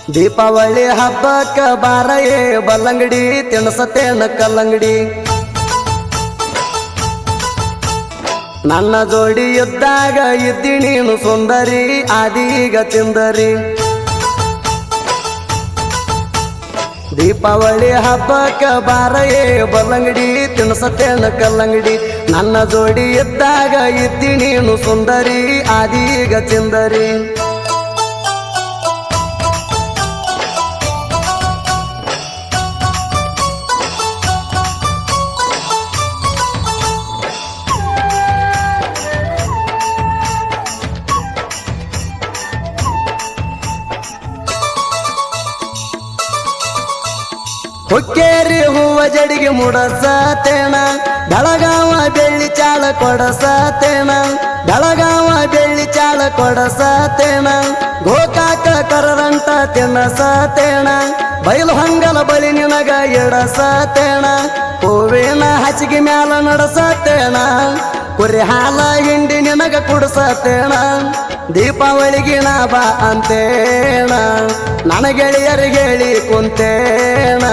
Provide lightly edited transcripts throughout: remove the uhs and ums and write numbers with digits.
ದೀಪಾವಳಿ ಹಬ್ಬಕ್ಕ ಬಾರಯೇ ಬಲ್ಲಂಗಡಿ ತಿಣಸತೇನ ಕಲ್ಲಂಗಡಿ ನನ್ನ ಜೋಡಿ ಇದ್ದಾಗ ಇದ್ದಿ ನೀನು ಸುಂದರಿ ಆದೀಗ ಚಿಂದರಿ ದೀಪಾವಳಿ ಹಬ್ಬಕ್ಕ ಬಾರಯೇ ಬಲ್ಲಂಗಡಿ ತಿಣಸತೇನ ಕಲ್ಲಂಗಡಿ ನನ್ನ ಜೋಡಿ ಇದ್ದಾಗ ಇದ್ದಿ ನೀನು ಸುಂದರಿ ಆದೀಗ ಚಿಂದರಿ ಹುಕ್ಕೇರಿ ಹೂವ ಜಡಿಗೆ ಮುಡಸತೇಣ ಬೆಳಗಾವ ಬೆಳ್ಳಿ ಚಾಳ ಕೊಡಸತೇಣ ಬೆಳಗಾವ ಬೆಳ್ಳಿ ಚಾಳ ಕೊಡಸತೇಣ ಗೋಕಾಕ ಕರರಂಟ ತಿನ್ನಸತೇಣ ಬಯಲು ಹಂಗಲ ಬಳಿ ನಿನಗ ಎಡಸತೇಣ ಹೂವಿನ ಹಸಿಗೆ ಮ್ಯಾಲ ನಡಸತೇಣ ಕುರಿ ಹಾಲ ಹಿಂಡಿ ನಿನಗ ಕುಡಸತೇಣ ದೀಪಾವಳಿಗಿನ ಬಾ ಅಂತೇಣ ನನ್ನ ಗೆಳೆಯರಿಗೆ ಹೇಳಿ ಕುಂತೇಣ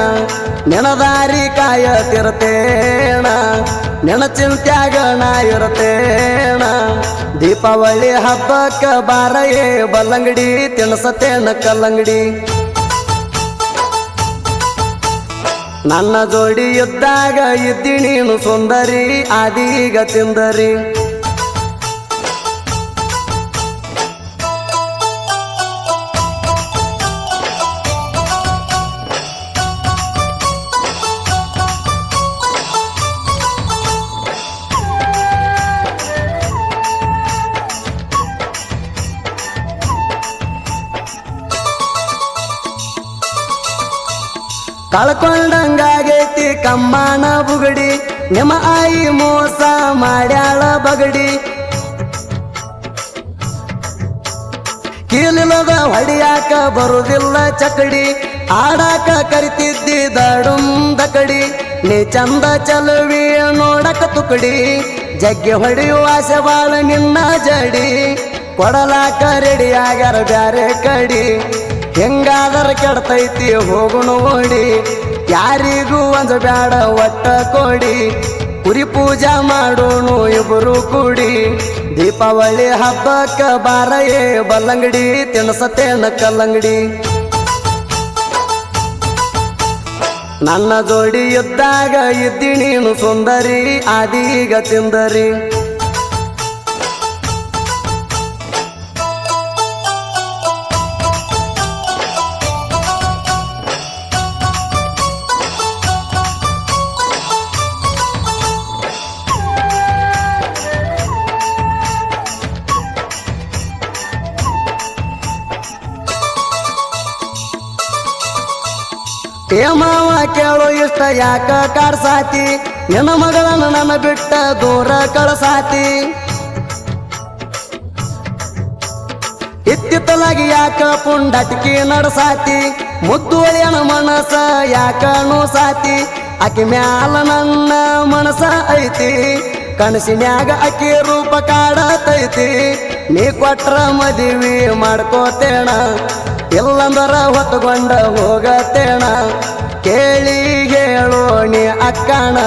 ನೆನದಾರಿ ಕಾಯತಿರ್ತೇಣ ನೆನ ಚಿಂತ್ಯಾಗ ನಾ ಇರ್ತೇಣ ದೀಪಾವಳಿ ಹಬ್ಬಕ್ಕ ಬಾರಯೇ ಬಲ್ಲಂಗಡಿ ತಿಣಸತೇನ ಕಲ್ಲಂಗಡಿ ನನ್ನ ಜೋಡಿ ಇದ್ದಾಗ ಇದ್ದಿ ನೀನು ಸುಂದರಿ ಆದೀಗ ಚಿಂದರಿ ಕಳ್ಕೊಂಡಂಗಾಗೈತಿ ಕಮ್ಮನ ಬುಗಡಿ ನಿಮ್ಮ ಆಯಿ ಮೋಸ ಮಾಡ್ಯಾಳ ಬಗಡಿ ಕೀಲಿಲ್ಲದ ಹೊಡಿಯಾಕ ಬರುದಿಲ್ಲ ಚಕಡಿ ಆಡಾಕ ಕರಿತಿದ್ದಿ ದಡುಂದಕಡಿ ನೀ ಚಂದ ಚಲುವಿ ನೋಡಕ ತುಕಡಿ ಜಗ್ಗೆ ಹೊಡೆಯುವ ಆಸೆ ಬಾಳ ನಿನ್ನ ಜಡಿ ಕೊಡಲಾಕ ರೆಡಿ ಆಗ್ಯಾರ ಬ್ಯಾರೆ ಕಡಿ ಹೆಂಗಾದರ ಕೆಡ್ತೈತಿ ಹೋಗುಣ ಓಡಿ ಯಾರಿಗೂ ಒಂದು ಬ್ಯಾಡ ಒಟ್ಟ ಕೊಡಿ ಕುರಿ ಪೂಜಾ ಮಾಡೋಣ ಇಬ್ಬರು ಕೂಡಿ ದೀಪಾವಳಿ ಹಬ್ಬಕ್ಕ ಬಾರಯೇ ಬಲ್ಲಂಗಡಿ ತಿಣಸತೇನ ಕಲ್ಲಂಗಡಿ ನನ್ನ ಜೋಡಿ ಇದ್ದಾಗ ಇದ್ದಿ ನೀನು ಸುಂದರಿ ಆದೀಗ ಚಿಂದರಿ ಏ ಮಾವ ಕೇಳೋ ಇಷ್ಟ ಯಾಕ ಕಾಡ್ಸಾತಿ ನಿನ್ನ ಮಗಳನ್ನ ನನ್ನ ಬಿಟ್ಟ ದೂರ ಕಳಸಾತಿ ಇತ್ತಿತ್ತಲಾಗಿ ಯಾಕ ಪುಂಡಟಿಕಿ ನಡಸಾತಿ ಮುದ್ದು ಒಳಿಯನ ಮನಸ ಯಾಕ ಸಾತಿ ಆಕಿ ಮ್ಯಾಲ ನನ್ನ ಮನಸ ಐತಿ ಕನಸಿನ್ಯಾಗ ಅಕ್ಕಿ ರೂಪ ಕಾಡತೈತಿ ನೀ ಕೊಟ್ರ ಮದುವೆ ಮಾಡ್ಕೋತೇಣ ಇಲ್ಲಂದರ ಹೊತ್ತುಕೊಂಡ ಹೋಗತೇಣ ಕೇಳಿ ಹೇಳೋ ನೀ ಅಕ್ಕಣ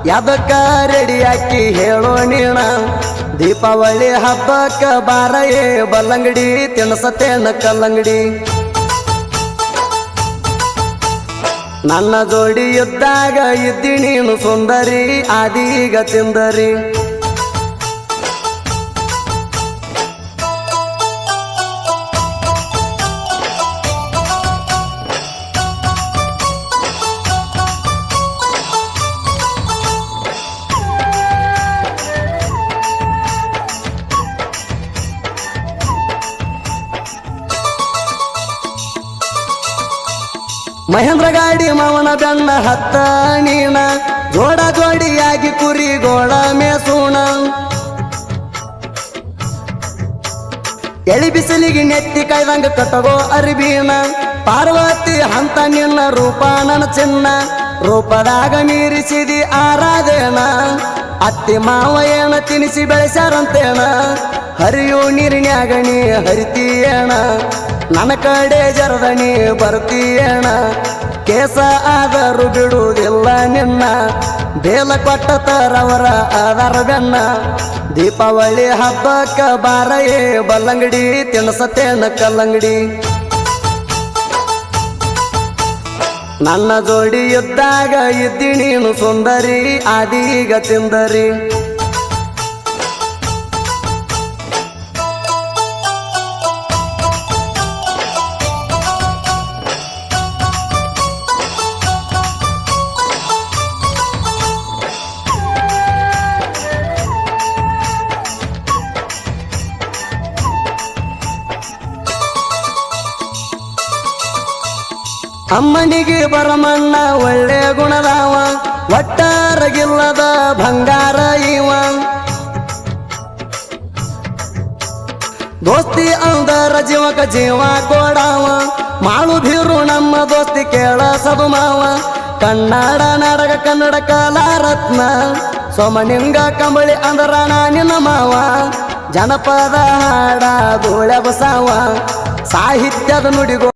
ಯಾದಕ್ಕ ರೆಡಿ ಹಾಕಿ ಹೇಳೋ ನೀಣ ದೀಪಾವಳಿ ಹಬ್ಬಕ್ಕ ಬಾರಯೇ ಬಲ್ಲಂಗಡಿ ತಿಣಸತೇನ ಕಲ್ಲಂಗಡಿ ನನ್ನ ಜೋಡಿ ಇದ್ದಾಗ ಇದ್ದಿ ನೀನು ಸುಂದರಿ ಆದೀಗ ಚಿಂದರಿ ಮಹೇಂದ್ರ ಗಾಡಿ ಮಾವನ ಬೆನ್ನ ಹತ್ತ ನೀನ ಜೋಡ ಜೋಡಿಯಾಗಿ ಕುರಿ ಗೋಳ ಮೇಸೂಣ ಎಳಿ ಬಿಸಿಲಿಗೆ ನೆತ್ತಿ ಕೈದಂಗ ಕಟ್ಟಗೋ ಅರಿಬೀನ ಪಾರ್ವತಿ ಹಂತ ನಿನ್ನ ರೂಪ ನನ್ನ ಚಿನ್ನ ರೂಪದಾಗ ಮೀರಿಸಿದಿ ಆರಾಧೇನ ಅತ್ತಿ ಮಾವ ಏನ ತಿನಿಸಿ ಬೆಳೆಸ್ಯಾರಂತೇನ ಹರಿಯೋ ನೀರಿನ್ಯಾಗ ನೀ ಹರಿತೀಯೇಣ ನನ್ನ ಕಡೆ ಜರದಣಿ ಬರ್ತೀಯಣ ಕೇಸ ಆದರೂ ಬಿಡುವುದಿಲ್ಲ ನಿನ್ನ ಬೇಲ ಕೊಟ್ಟ ತರವರ ಆಧಾರ ಬೆನ್ನ ದೀಪಾವಳಿ ಹಬ್ಬಕ್ಕ ಬಾರಯೇ ಬಲ್ಲಂಗಡಿ ತಿನ್ಸತೇನ ಕಲ್ಲಂಗಡಿ ನನ್ನ ಜೋಡಿ ಇದ್ದಾಗ ಇದ್ದಿ ನೀನು ಸುಂದರಿ ಆದೀಗ ತಿಂದರಿ ಅಮ್ಮನಿಗೆ ಬರಮಣ್ಣ ಒಳ್ಳೆ ಗುಣದಾವ ಒಟ್ಟಾರಗಿಲ್ಲದ ಬಂಗಾರ ಇವ ದೋಸ್ತಿ ಅಂದರ ಜೀವಕ ಜೀವ ಕೊಡಾವ ಮಾಳು ಬೀರು ನಮ್ಮ ದೋಸ್ತಿ ಕೇಳ ಸಬ ಮಾವ ಕನ್ನಡ ನಾಡಕ ಕನ್ನಡ ಕಲಾರತ್ನ ಸೋಮನಿಂಗ ಕಂಬಳಿ ಅಂದರಾಣ ನಿನ್ನ ಮಾವ ಜನಪದ ಹಾಡ ಧೂಳ ಬಸಾವ ಸಾಹಿತ್ಯದ ನುಡಿಗೋ